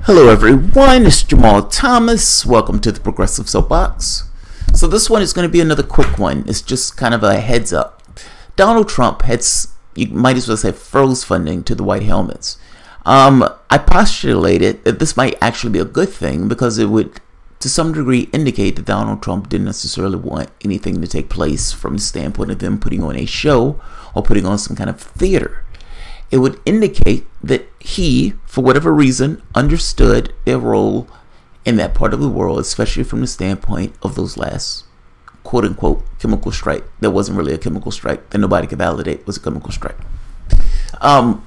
Hello everyone, it's Jamal Thomas. Welcome to the Progressive Soapbox. So this one is going to be another quick one. It's just kind of a heads up. Donald Trump you might as well say, froze funding to the White Helmets. I postulated that this might actually be a good thing because it would, to some degree, indicate that Donald Trump didn't necessarily want anything to take place from the standpoint of them putting on a show or putting on some kind of theater. It would indicate that he, for whatever reason, understood their role in that part of the world, especially from the standpoint of those last quote-unquote chemical strike. There wasn't really a chemical strike that nobody could validate was a chemical strike. My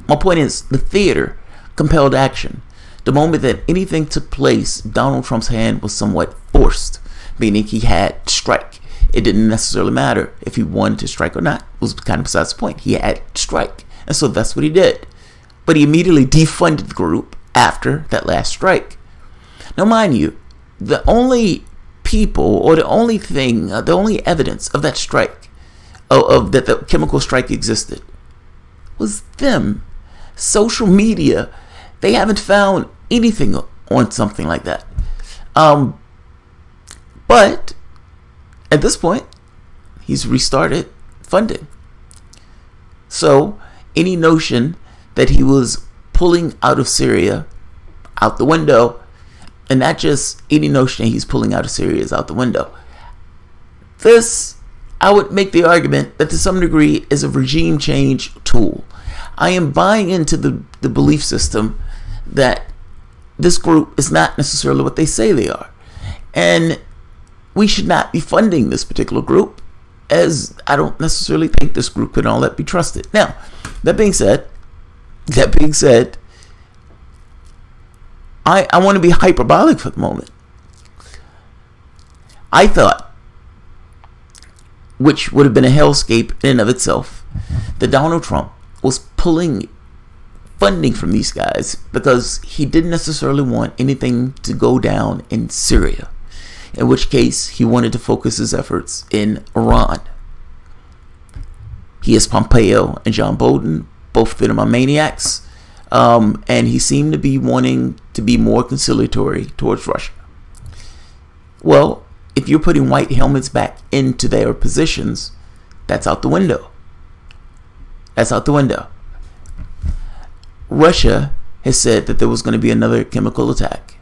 point is, the theater compelled action. The moment that anything took place, Donald Trump's hand was somewhat forced, meaning he had to strike. It didn't necessarily matter if he wanted to strike or not. It was kind of besides the point. He had to strike. And so that's what he did. But he immediately defunded the group after that last strike. Now, mind you, the only people or the only thing, the only evidence of that strike, of that the chemical strike existed, was them. Social media, they haven't found anything on something like that. But at this point, he's restarted funding. So any notion that he was pulling out of Syria out the window, and not just any notion he's pulling out of Syria is out the window. This, I would make the argument that to some degree is a regime change tool. I am buying into the belief system that this group is not necessarily what they say they are. And we should not be funding this particular group, as I don't necessarily think this group can all that be trusted. Now, that being said, I want to be hyperbolic for the moment. I thought, which would have been a hellscape in and of itself, that Donald Trump was pulling funding from these guys because he didn't necessarily want anything to go down in Syria, in which case he wanted to focus his efforts in Iran. He has Pompeo and John Bolton, both of them are maniacs, and he seemed to be wanting to be more conciliatory towards Russia. Well, if you're putting white helmets back into their positions, that's out the window. That's out the window. Russia has said that there was going to be another chemical attack,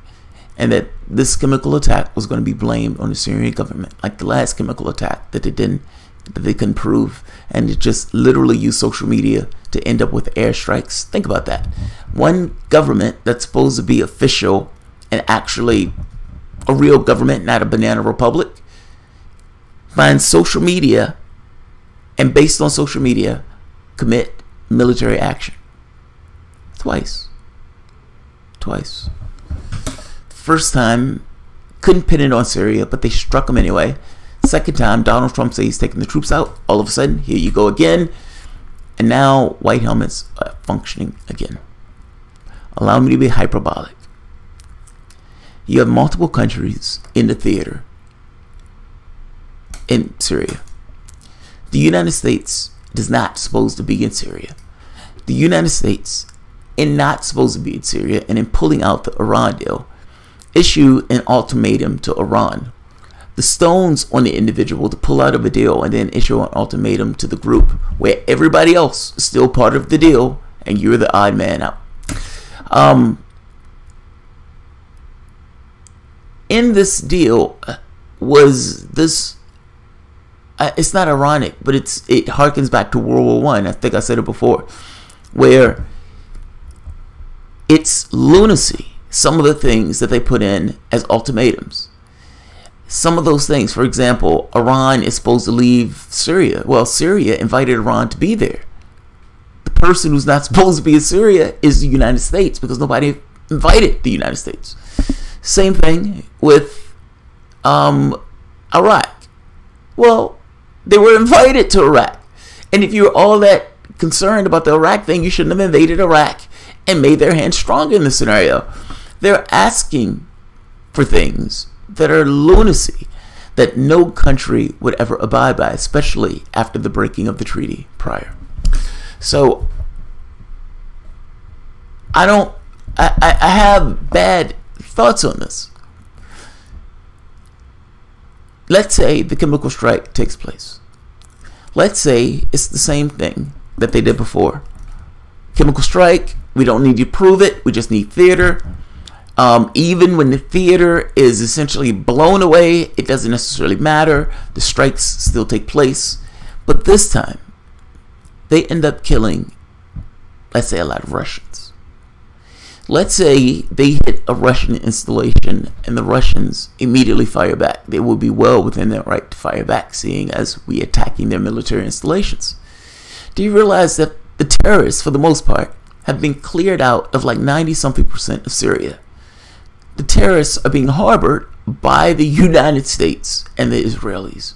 and that this chemical attack was going to be blamed on the Syrian government, like the last chemical attack that they couldn't prove, and it just literally used social media to end up with airstrikes. Think about that. One government that's supposed to be official and actually a real government, not a banana republic, finds social media and based on social media commit military action. Twice. First time, couldn't pin it on Syria, but they struck him anyway. Second time, Donald Trump says he's taking the troops out. All of a sudden, here you go again. And now, white helmets are functioning again. Allow me to be hyperbolic. You have multiple countries in the theater in Syria. The United States is not supposed to be in Syria. The United States is not supposed to be in Syria, and in pulling out the Iran deal, issue an ultimatum to Iran. The stones on the individual to pull out of a deal and then issue an ultimatum to the group where everybody else is still part of the deal and you're the odd man out. In this deal was this, it's not ironic, but it harkens back to World War I. I think I said it before, where it's lunacy, some of the things that they put in as ultimatums. Some of those things, for example, Iran is supposed to leave Syria. Well, Syria invited Iran to be there. The person who's not supposed to be in Syria is the United States because nobody invited the United States. Same thing with Iraq. Well, they were invited to Iraq. And if you're all that concerned about the Iraq thing, you shouldn't have invaded Iraq and made their hand stronger in this scenario. They're asking for things that are lunacy that no country would ever abide by, especially after the breaking of the treaty prior. So I don't I have bad thoughts on this. Let's say the chemical strike takes place. Let's say it's the same thing that they did before. Chemical strike, we don't need to prove it, we just need theater. Even when the theater is essentially blown away, it doesn't necessarily matter. The strikes still take place. But this time, they end up killing, let's say, a lot of Russians. Let's say they hit a Russian installation and the Russians immediately fire back. They will be well within their right to fire back, seeing as we attacking their military installations. Do you realize that the terrorists, for the most part, have been cleared out of like 90-something% of Syria? The terrorists are being harbored by the United States and the Israelis.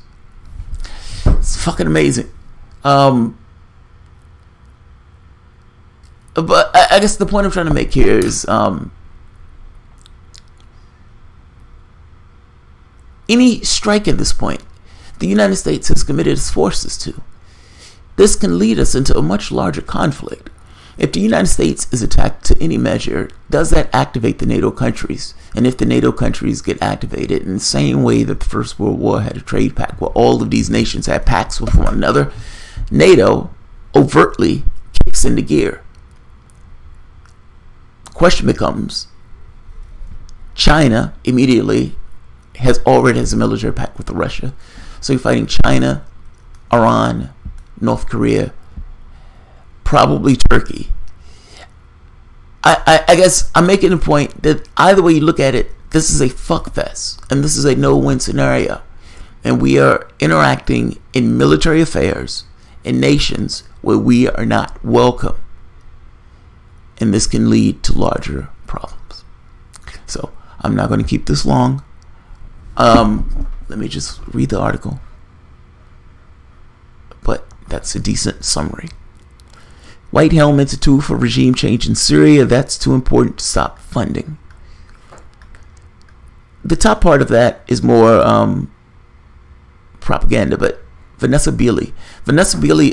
It's fucking amazing. But I guess the point I'm trying to make here is any strike at this point, the United States has committed its forces to. This can lead us into a much larger conflict. If the United States is attacked to any measure, does that activate the NATO countries? And if the NATO countries get activated in the same way that the First World War had a trade pact, where all of these nations had pacts with one another, NATO overtly kicks into gear. The question becomes, China immediately already has a military pact with Russia. So you're fighting China, Iran, North Korea, probably Turkey. I guess I'm making a point that either way you look at it, this is a fuckfest, and this is a no-win scenario. And we are interacting in military affairs in nations where we are not welcome. And this can lead to larger problems. So I'm not going to keep this long. Let me just read the article. But that's a decent summary. White helmets, a tool for regime change in Syria. That's too important to stop funding. The top part of that is more propaganda, but Vanessa Beeley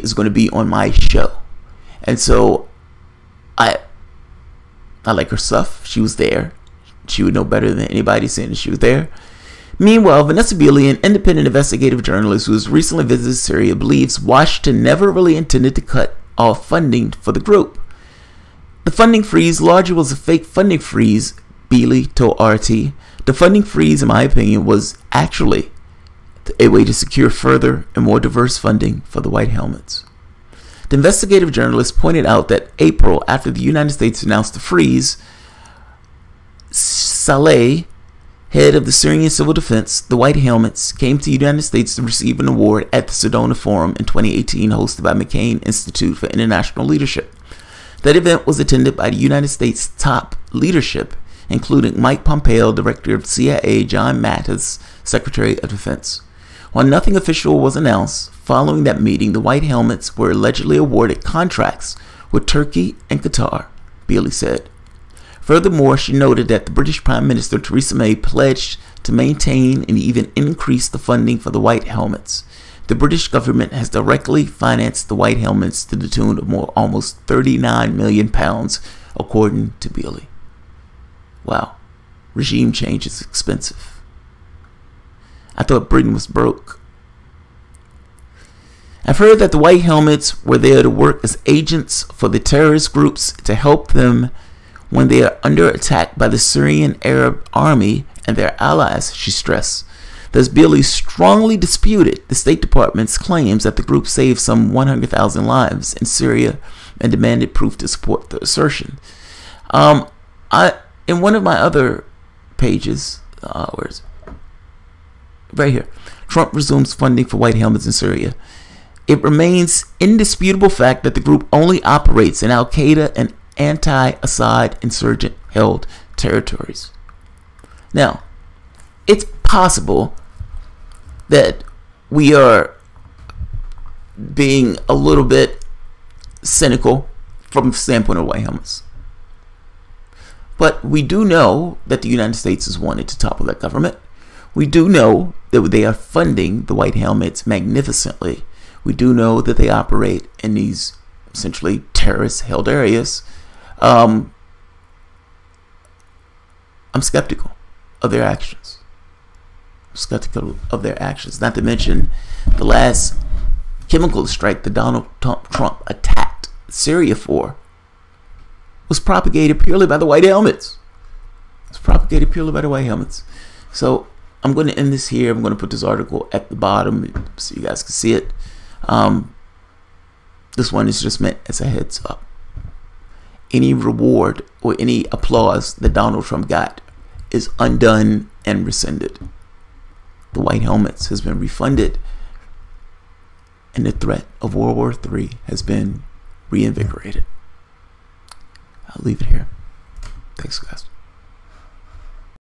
is going to be on my show, and so I like her stuff. She was there. She would know better than anybody saying that she was there. Meanwhile, Vanessa Beeley, an independent investigative journalist who has recently visited Syria, believes Washington never really intended to cut off funding for the group. The funding freeze largely was a fake funding freeze, Beeley told RT. The funding freeze, in my opinion, was actually a way to secure further and more diverse funding for the White Helmets. The investigative journalist pointed out that April, after the United States announced the freeze, Saleh, head of the Syrian Civil Defense, the White Helmets, came to the United States to receive an award at the Sedona Forum in 2018 hosted by McCain Institute for International Leadership. That event was attended by the United States top leadership, including Mike Pompeo, Director of CIA, John Mattis, Secretary of Defense. While nothing official was announced, following that meeting, the White Helmets were allegedly awarded contracts with Turkey and Qatar, Beeley said. Furthermore, she noted that the British Prime Minister Theresa May pledged to maintain and even increase the funding for the White Helmets. The British government has directly financed the White Helmets to the tune of almost £39 million, according to Beeley. Wow, regime change is expensive. I thought Britain was broke. I've heard that the White Helmets were there to work as agents for the terrorist groups to help them when they are under attack by the Syrian Arab Army and their allies, she stressed. Thus, Beeley strongly disputed the State Department's claims that the group saved some 100,000 lives in Syria and demanded proof to support the assertion. In one of my other pages, where is it? Right here, Trump resumes funding for White Helmets in Syria. It remains indisputable fact that the group only operates in Al-Qaeda and anti-Assad insurgent-held territories. Now, it's possible that we are being a little bit cynical from the standpoint of White Helmets. But we do know that the United States is wanted to topple that government. We do know that they are funding the White Helmets magnificently. We do know that they operate in these essentially terrorist-held areas. I'm skeptical of their actions. Not to mention the last chemical strike that Donald Trump attacked Syria for was propagated purely by the white helmets. So I'm going to end this here. I'm going to put this article at the bottom so you guys can see it. This one is just meant as a heads up. Any reward or any applause that Donald Trump got is undone and rescinded. The white helmets has been refunded, and the threat of World War III has been reinvigorated. I'll leave it here. Thanks, guys.